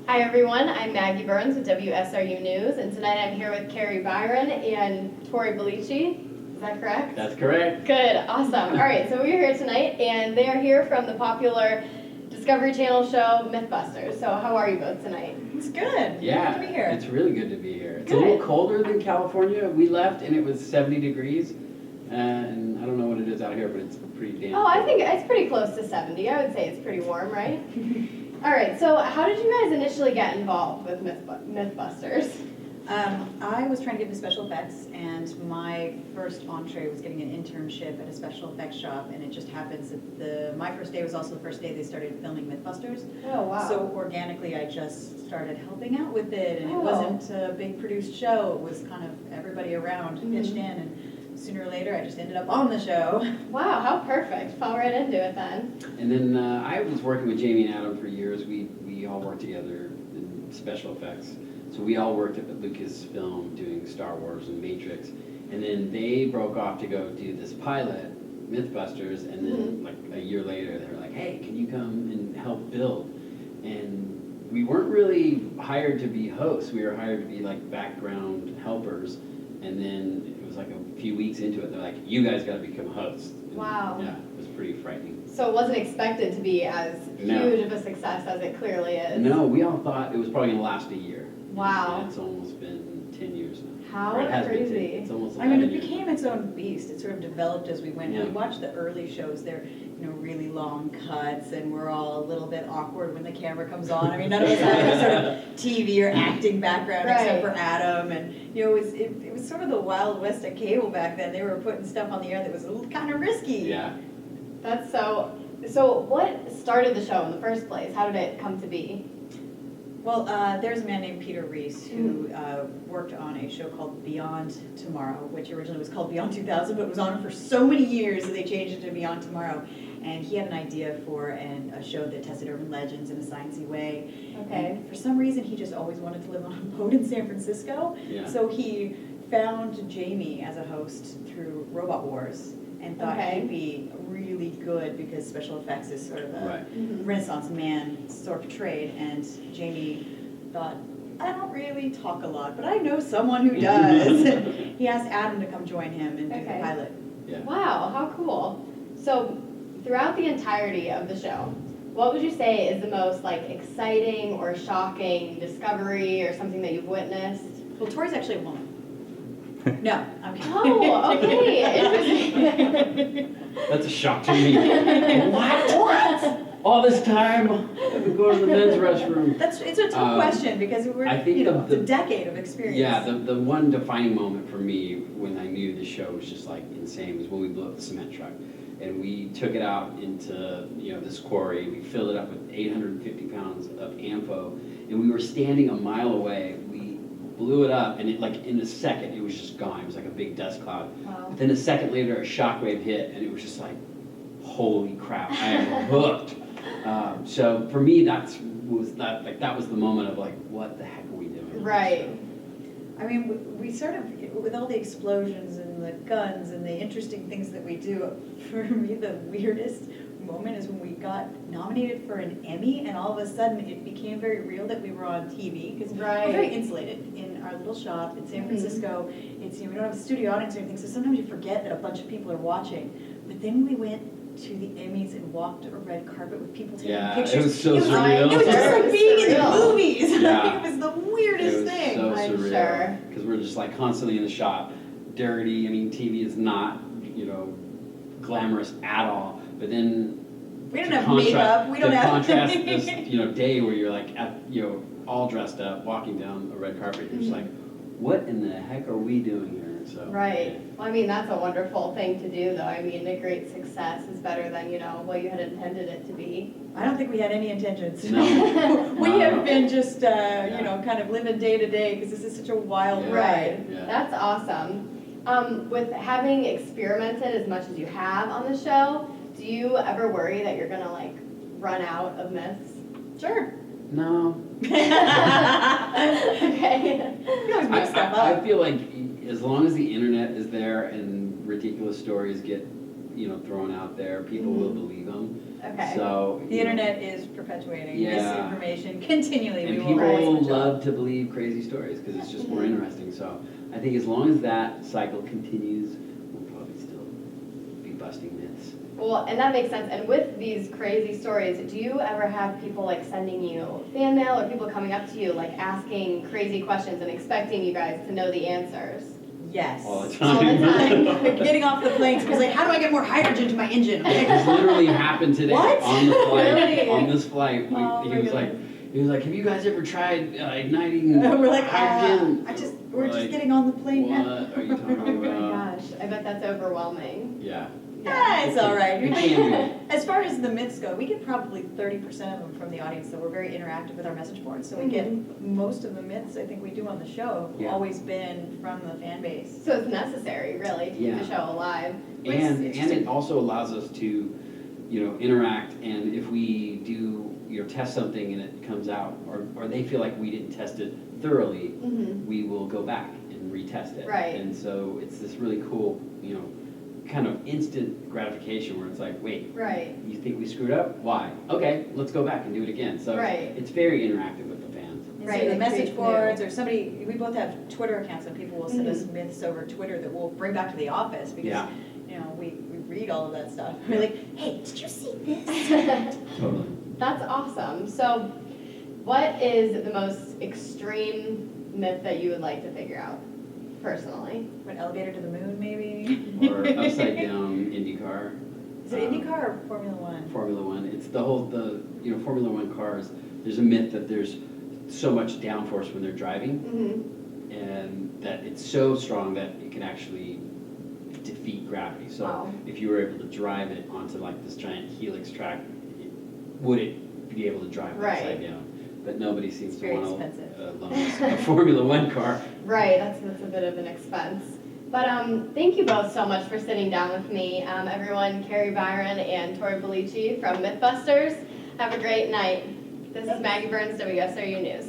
Hi everyone, I'm Maggie Burns with WSRU News, and tonight I'm here with Keri, Byron, and Tory, Belleci. Is that correct? That's correct. Good, awesome. All right, so we're here tonight, and they are here from the popular Discovery Channel show MythBusters. So how are you both tonight? It's good. Yeah, Good to be here. it's really good to be here. It's Good. a little colder than California. We left and it was 70 degrees, and I don't know what it is out here, but it's pretty damn. Oh, I think it's pretty close to 70. I would say it's pretty warm, right? All right, so how did you guys initially get involved with MythBusters? I was trying to get into special effects, and my first entree was getting an internship at a special effects shop, and it just happens that my first day was also the first day they started filming MythBusters. Oh, wow. So organically, I just started helping out with it, and Oh. it wasn't a big produced show. It was kind of everybody around pitched Mhm. in, and sooner or later, I just ended up on the show. Wow, how perfect. Fall right into it then. And then I was working with Jamie and Adam for years. We all worked together in special effects. So we all worked at Lucasfilm doing Star Wars and Matrix. And then they broke off to go do this pilot, MythBusters, and then like a year later they were like, hey, can you come and help build? And we weren't really hired to be hosts. We were hired to be like background helpers. And then it was like a few weeks into it, they're like, you guys got to become hosts. And Wow. Yeah, it was pretty frightening. So it wasn't expected to be as No. huge of a success as it clearly is. No, we all thought it was probably going to last a year. Wow. And it's almost been 10 years now. How Or it has been 10. crazy. It's almost I mean, 11 it years. became its own beast. It sort of developed as we went. Yeah. We watched the early shows. They're, really long cuts, and we're all a little bit awkward when the camera comes on. I mean, none of us had any sort of TV or acting background except for Adam. And, it was sort of the Wild West of cable back then. They were putting stuff on the air that was a little kind of risky. Yeah. That's so what started the show in the first place? How did it come to be? Well, there's a man named Peter Reese who worked on a show called Beyond Tomorrow, which originally was called Beyond 2000, but was on for so many years that they changed it to Beyond Tomorrow. And he had an idea for a show that tested urban legends in a sciencey way. Okay. And for some reason, he just always wanted to live on a boat in San Francisco. Yeah. So he found Jamie as a host through Robot Wars and thought he'd be really good because special effects is sort of a Right. Renaissance man sort of trade. And Jamie thought, I don't really talk a lot, but I know someone who does. He asked Adam to come join him and do the pilot. Yeah. Wow, how cool. So throughout the entirety of the show, what would you say is the most exciting or shocking discovery or something that you've witnessed? Well, Tory's actually a woman. No, I'm kidding. Oh, okay, interesting. That's a shock to me. What? All this time, I've been going to the men's restroom. It's a tough question because I think it's a decade of experience. Yeah, the one defining moment for me when I knew the show was just insane was when we blew up the cement truck. And we took it out into this quarry. We filled it up with 850 pounds of AMFO, and we were standing a mile away. We blew it up, and in a second it was just gone. It was like a big dust cloud. Wow. But then a second later, a shockwave hit, and it was just like, holy crap! I am hooked. So for me, that was the moment of what the heck are we doing? Right. I mean, we sort of, with all the explosions and the guns and the interesting things that we do, for me the weirdest moment is when we got nominated for an Emmy, and all of a sudden it became very real that we were on TV, because we're very insulated in our little shop in San Francisco. It's we don't have a studio audience or anything, so sometimes you forget that a bunch of people are watching. But then we went to the Emmys and walked a red carpet with people taking pictures. It was so surreal. It was just like being in the movies. Yeah. It was the weirdest thing. So I'm surreal. sure. Because we're just constantly in the shop, dirty. I mean, TV is not glamorous at all. But then we don't have makeup. We don't have contrast this day where you're all dressed up, walking down a red carpet. You're just like, what in the heck are we doing here? So Right. Well, I mean, that's a wonderful thing to do, though. I mean, a great success is better than, what you had intended it to be. I don't think we had any intentions. No. We have been just, kind of living day to day because this is such a wild ride. Yeah. That's awesome. With having experimented as much as you have on the show, do you ever worry that you're going to, run out of myths? Sure. No. Okay. You always make stuff up. I feel like as long as the internet is there and ridiculous stories get thrown out there, people will believe them. Okay. So The internet is perpetuating Yeah. misinformation continually. and We will people always switch love up. to believe crazy stories because it's just more interesting. So I think as long as that cycle continues, we'll probably still be busting myths. Well, and that makes sense. And with these crazy stories, do you ever have people like sending you fan mail or people coming up to you like asking crazy questions and expecting you guys to know the answers? Yes. All the All the time. time. Like getting off the plane, he's like, how do I get more hydrogen to my engine? I'm like, This literally happened today What? on the flight. Really? On this flight, Oh he my was like, have you guys ever tried igniting we're like, hydrogen? we're just getting on the plane now. What are you talking Oh my about? gosh, I bet that's overwhelming. Yeah. Yeah, it's all right. We can do it. As far as the myths go, we get probably 30% of them from the audience, so we're very interactive with our message boards. So we get most of the myths I think we do on the show have Yeah. always been from the fan base. So it's necessary, really, to keep Yeah. the show alive. And it also allows us to, interact, and if we do, test something and it comes out, or they feel like we didn't test it thoroughly, we will go back and retest it. Right. And so it's this really cool, kind of instant gratification where it's like, wait, Right. you think we screwed up? Why? Okay, let's go back and do it again. So Right. it's very interactive with the fans. And Right, so the it message creates boards new. or somebody, we both have Twitter accounts and people will send us myths over Twitter that we'll bring back to the office because, Yeah. we read all of that stuff. We're like, hey, did you see this? Totally. That's awesome. So what is the most extreme myth that you would like to figure out, personally? An elevator to the moon, maybe? Or upside down IndyCar. Is it IndyCar or Formula One? Formula One. It's the Formula One cars. There's a myth that there's so much downforce when they're driving, and that it's so strong that it can actually defeat gravity. So Wow. if you were able to drive it onto like this giant helix track, would it be able to drive Right. upside down? But nobody seems It's to very want expensive. to loan us a Formula One car. Right, that's a bit of an expense. But thank you both so much for sitting down with me. Everyone, Keri, Byron, and Tory Belleci from MythBusters. Have a great night. This is Maggie Burns, WSRU News.